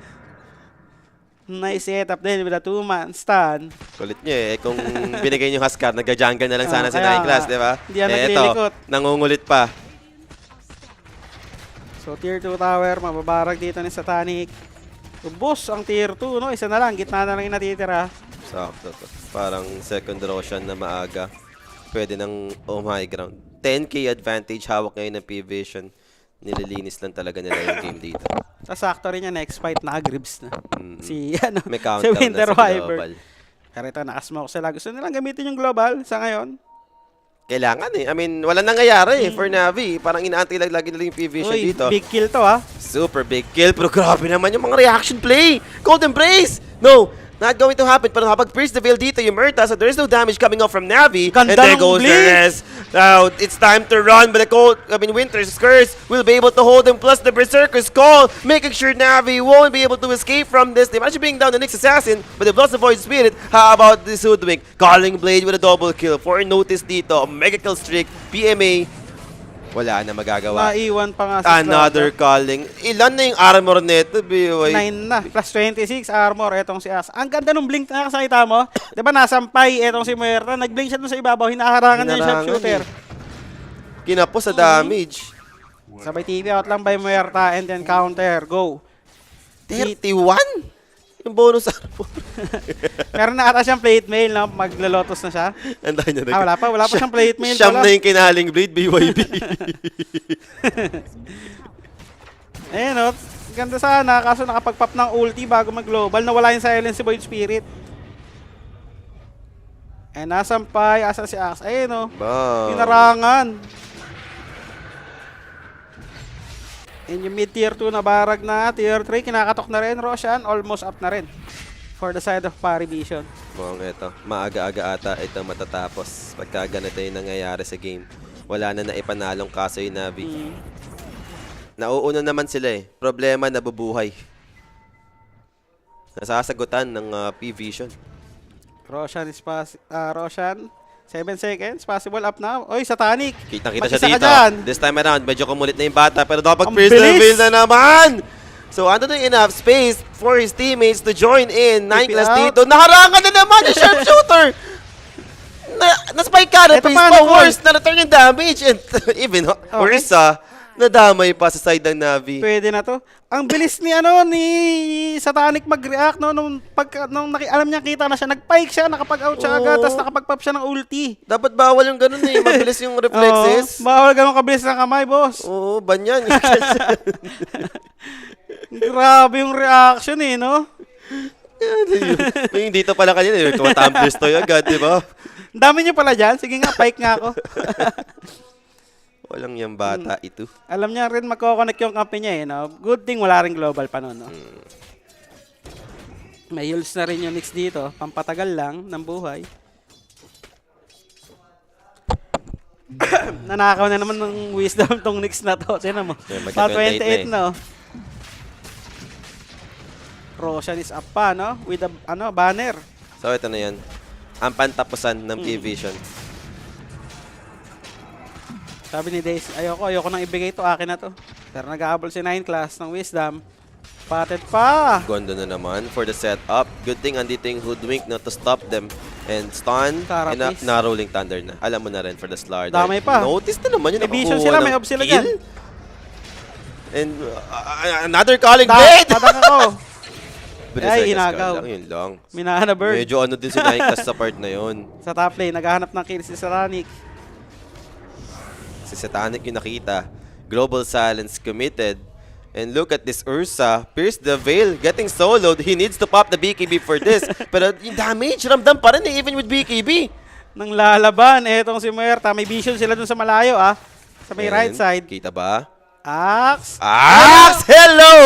Nice setup din with a 2-man stun. Kulit niya eh. Kung binigay niyo Huskar, nagja-jungle na lang sana si kaya 9 class, nga. di ba? Hindi yan Ito, naglilikot. nangungulit pa. So, tier 2 tower, mababarag dito ni Satanic. Ubos ang tier 2, no? Isa na lang, gitna na lang yung natitira. Sakto to. Parang second Roshan na maaga. Pwede ng high ground. 10k advantage, hawak ngayon ng P-Vision. Nililinis lang talaga nila yung game dito. Tapos sakto rin niya, next fight, naka-gribs na. Si, ano, May si countdown Winter na sa Wyvern. global. Pero ito, nakasmoke sila. Gusto nilang gamitin yung global sa ngayon. Kailangan eh. I mean, wala nangyayari eh for Navi. Parang inaantay lang lagi nila yung P-Vision Uy, dito. big kill to ah. Super big kill. Pero grabe naman yung mga reaction play. Golden Brace! No! Not going to happen. Pero habang Pierce the Veil dito yung Murta, so there's no damage coming off from Navi. Ganda And there ng goes the blink! rest. Now, it's time to run. But Winter's Curse will be able to hold him. Plus the Berserker's Call, making sure Navi won't be able to escape from this. They managed to bring down the next assassin, but they've lost the Void Spirit. How about this Hoodwink? Calling Blade with a double kill. For notice dito, a mega kill streak. PMA, wala na magagawa. Naiwan pa nga sa Another calling. Ilan na yung armor neto, BOY? 9 na. Plus 26 armor. Etong si As. Ang ganda nung blink na kasakita mo. Diba nasampay etong si Muerta. Nag-blink siya dun sa ibabaw. Hinaharangan niya yung sharpshooter. Kinapos sa damage. Sabay TV out lang by Muerta and then counter. Go. 31? Yung bonus armor. Meron na ata siyang plate mail, no? Maglo-lotus na siya. Ang dahil niya Wala pa. Wala pa siyang plate mail. Siyam pala. na yung kinahaling Blade, BYB. Eh, no? Ganda sana. Kaso nakapag-pop ng ulti bago mag-global. Nawala yung silence si Void Spirit. Eh, nasampay. Asa si Axe. Ayun, no? Wow. Pinarangan. And yung mid-tier 2 na barag na, tier 3, kinakatok na rin, Roshan, almost up na rin. For the side of Parivision. Mukhang ito, maaga-aga ata ito matatapos. Pagka ganito yung nangyayari sa game. Wala na naipanalong kaso yung Navi. Nauuna naman sila eh. Problema, nabubuhay. Nasasagutan ng P-Vision. Roshan is Roshan, 7 seconds, possible up now. Oy, Satanic! Kitang-kita siya Mag-isa ka dito. dyan. This time around, medyo kumulit na yung bata. Pero dapat Ang Pierce bilis! Level na naman! So, ano na enough space for his teammates to join in. 9 Keep it class out. dito. Nakarangan na naman yung sharpshooter! Na-spike ka na, Ito please pa, pa Nicole. worse na return yung damage. And even Orisa, nadamay pa sa side ng Navi. Pwede na to. Ang bilis ni Satanic mag-react no nung alam niya kita na siya, nag-pike siya, nakapag-out siya agad, Oo. tapos nakapag-pop siya ng ulti. Dapat bawal yung ganun eh. Mabilis yung reflexes. Oo, bawal ganun kabilis ng kamay, boss. Oo, banyan. Grabe yung reaction eh, no? Yung dito pala kanina, tumatamblers to agad, di ba? Ang dami niyo pala dyan. Sige nga, pike nga ako. Walang yung bata ito. Alam niya rin magkoconnect yung kampi niya eh, no? Good thing wala rin global pa nun, no? May heals na rin yung Nyx dito. Pampatagal lang ng buhay. Nanakaw na naman ng wisdom tong Nyx na to. Tinan mo. Yeah, magka 28 28 no? Roshan is up pa, no? With a banner. So, ito na yan. Ang pantapusan ng P-Vision. Sabi ni Days, ayoko nang ibigay to, akin na to. Pero nag-aabol si 9 class ng wisdom. Patted pa! Gondo na naman for the setup. Good thing andito yung Hoodwink na to stop them. And stun, and Karapis. na-rolling thunder na. Alam mo na rin for the Slardar. Damay pa. Notice na naman yung May vision nakakuha sila, ng may ob sila kill. dyan. And another calling blade! Patak ako. Bilis Ay, ay, inagaw. lang, yun lang. Minahana bird. Medyo ano din si Nyclas sa part na yun. Sa top lane, naghahanap ng kill si Satanic. Si Satanic yung nakita. Global Silence committed. And look at this Ursa. Pierce the veil. Getting soloed. He needs to pop the BKB for this. Pero yung damage, ramdam pa rin eh, even with BKB. Nang lalaban, etong si Muerta. May vision sila dun sa malayo sa may right And, side. Kita ba? Axe. Axe! Hello!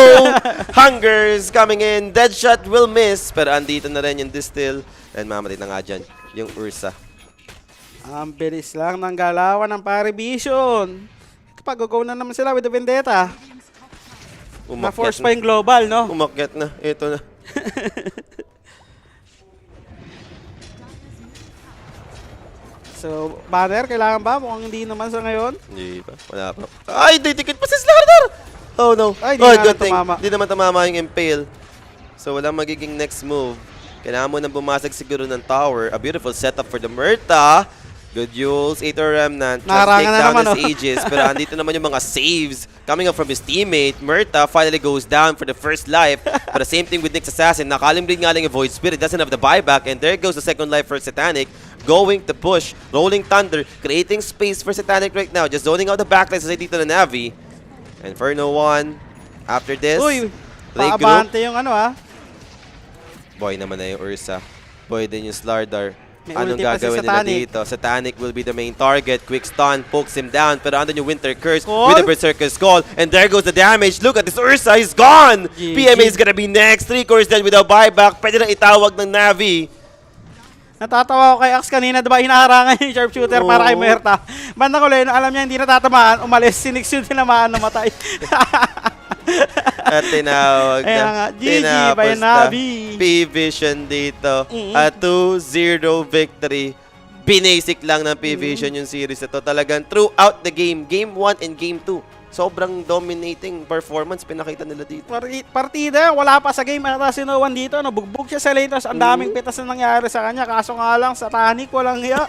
Hungers coming in. Deadshot will miss. Pero andito na rin yung Distill. And mamatay na nga dyan yung Ursa. Ang bilis lang ng galawan ng Pari Vision. Pag-go na naman sila with the Vendetta. Na-force pa yung global, no? Umakyat na. Ito na. So, banner, kailangan ba? Mukhang hindi naman sa ngayon. Hindi pa. Wala pa. Ay, didikit pa si Slardar! Oh no. Ay, di Oh, nga good thing. tumama. Di naman tumama yung Impale. So, wala magiging next move. Kailangan mo nang bumasag siguro ng tower. A beautiful setup for the Murta. Good Jules, 8 Remnant. Tries to Naharangan take na down naman, his oh. Aegis. Pero andito naman yung mga saves coming up from his teammate. Murta finally goes down for the first life. But the same thing with Nyx Assassin. Nakalimblade nga lang yung Void Spirit. Doesn't have the buyback. And there goes the second life for Satanic. Going to push. Rolling Thunder. Creating space for Satanic right now. Just zoning out the backlines sa dito na Navi. And for no one. After this, Uy, regroup. paabante yung ano Boy naman na yung Ursa. Boy din yung Slardar. May Anong ulti pa si gagawin nila Satanic. dito? Satanic will be the main target. Quick stun, pokes him down. Pero andun yung Winter Curse Call? with the Berserker's Call. And there goes the damage. Look at this Ursa. He's gone! GG. PMA is gonna be next. 3 cores dead without buyback. Pwede nang itawag ng Navi. Natatawa ko kay Axe kanina, diba hinaharangan yung sharpshooter para kay Oo. Muerta. Banda ko lang, alam niya hindi natatamaan, umalis, si Nyx yung tinamaan, namatay. At tinawag Ayan na. nga, GG Tinapos by na. Navi. P-Vision dito. A 2-0 victory. Binasic lang ng P-Vision yung series na to. Talagang throughout the game, Game 1 and Game 2, sobrang dominating performance pinakita nila dito. Partida, wala pa sa game ata si Noan dito, bugbog siya sa lane, tapos ang daming pitas na nangyari sa kanya, kaso nga lang, Satanic, walang hiya.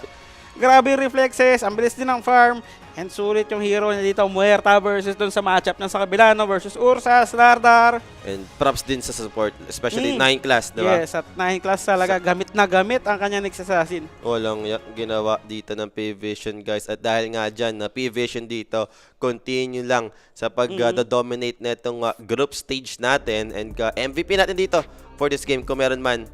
Grabe yung reflexes, ang bilis din ng farm, and sulit yung hero niya dito, Muerta versus dun sa matchup ng sa kabila, no, versus Ursa, Slardar. And props din sa support, especially 9 class, di ba? Yes, at 9 class talaga, gamit na gamit ang kanya Nyx Assassin. Walang ginawa dito ng P-Vision, guys. At dahil nga dyan, na P-Vision dito, continue lang sa pag-dominate na itong group stage natin. And MVP natin dito for this game, kung meron man,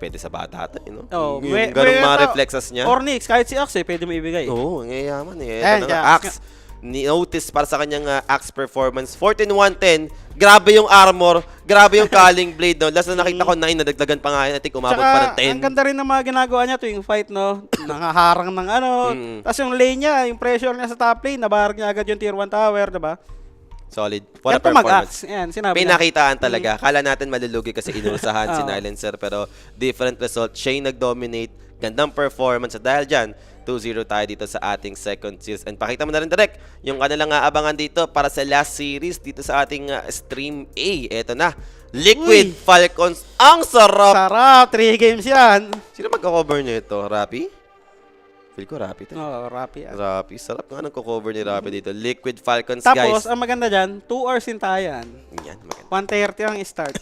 pwede sa bata ata, you know? Oh, yung ganong mga reflexes niya. Or Nyx, kahit si Axe, pwede mo ibigay. Oo, ngayaman eh. Ayan, Ito na nga, kaya- Axe. Notice para sa kanyang Axe performance. 14-110. Grabe yung armor. Grabe yung calling blade. No? Last na nakita ko 9, nadagdagan pa nga yun. I think umabot pa ng 10. ang ganda rin ng mga ginagawa niya tuwing fight, no? Nangaharang ng ano. Tapos yung lane niya, yung pressure niya sa top lane, nabarag niya agad yung tier 1 tower, diba? Solid. What a Ito performance. mag-axe. Ayan, sinabi niya. Pinakitaan talaga. Kala natin malulugi kasi inusahan si Nylancer, pero different result. Siya yung nag-dominate. Gandang performance. At dahil dyan, 2-0 tayo dito sa ating second series. And pakita mo na rin direct yung kanilang aabangan dito para sa last series dito sa ating Stream A. Eto na. Liquid Uy! Falcons. Ang sarap! Sarap, 3 games yan. Sino magka-cover niyo ito? Rappi? Feel ko Rappi to. Oh, Rappi. Rappi. Sarap nga ng cover ni Rappi dito. Liquid Falcons, Tapos, guys. ang maganda dyan, 2 hours hintayan. Yan, maganda. 1:30 ang start.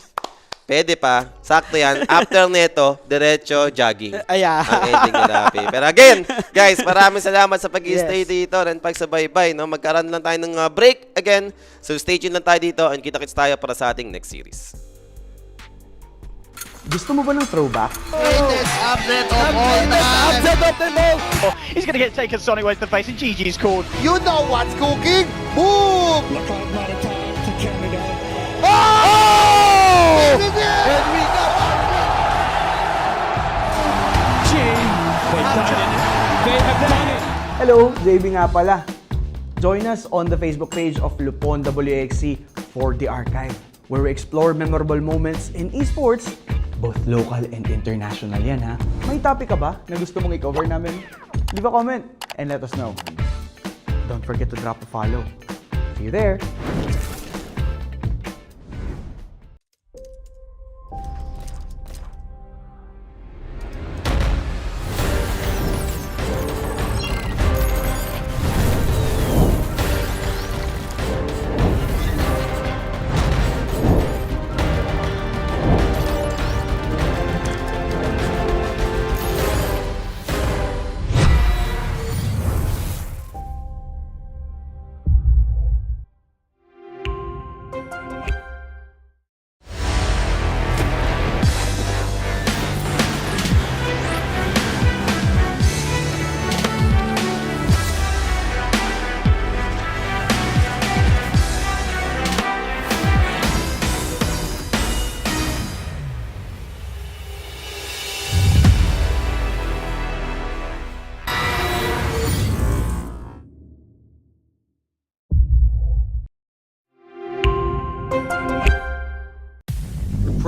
Pwede pa. Sakto yan. After neto, diretso, jogging. Ayan. Ang ending ni Rappi. Pero again, guys, maraming salamat sa pag-stay Yes. dito and pagsabaybay. No? Magkaroon lang tayo ng break again. So stay tuned lang tayo dito and kita-kits tayo para sa ating next series. Gusto mo ba ng throwback? He's going to get taken Sonic Wave to the face, and GG's called. You know what's cooking? Boom! Oh! Hello, JB nga pala. Join us on the Facebook page of Lupon WXC for the archive, where we explore memorable moments in esports, both local and international yan ha. May topic ka ba na gusto mong i-cover namin? Leave a comment and let us know. Don't forget to drop a follow. See you there!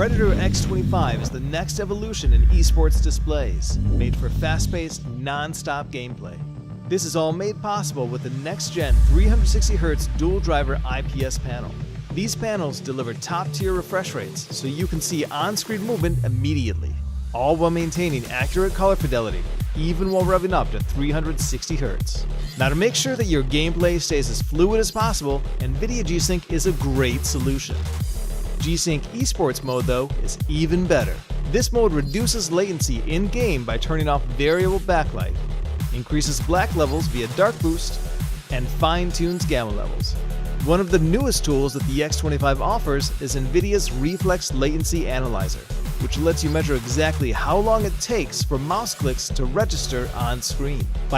Predator X25 is the next evolution in esports displays, made for fast-paced, non-stop gameplay. This is all made possible with the next-gen 360Hz dual-driver IPS panel. These panels deliver top-tier refresh rates so you can see on-screen movement immediately, all while maintaining accurate color fidelity, even while revving up to 360Hz. Now, to make sure that your gameplay stays as fluid as possible, NVIDIA G-Sync is a great solution. G-Sync Esports mode, though, is even better. This mode reduces latency in-game by turning off variable backlight, increases black levels via dark boost, and fine-tunes gamma levels. One of the newest tools that the X25 offers is NVIDIA's Reflex Latency Analyzer, which lets you measure exactly how long it takes for mouse clicks to register on screen.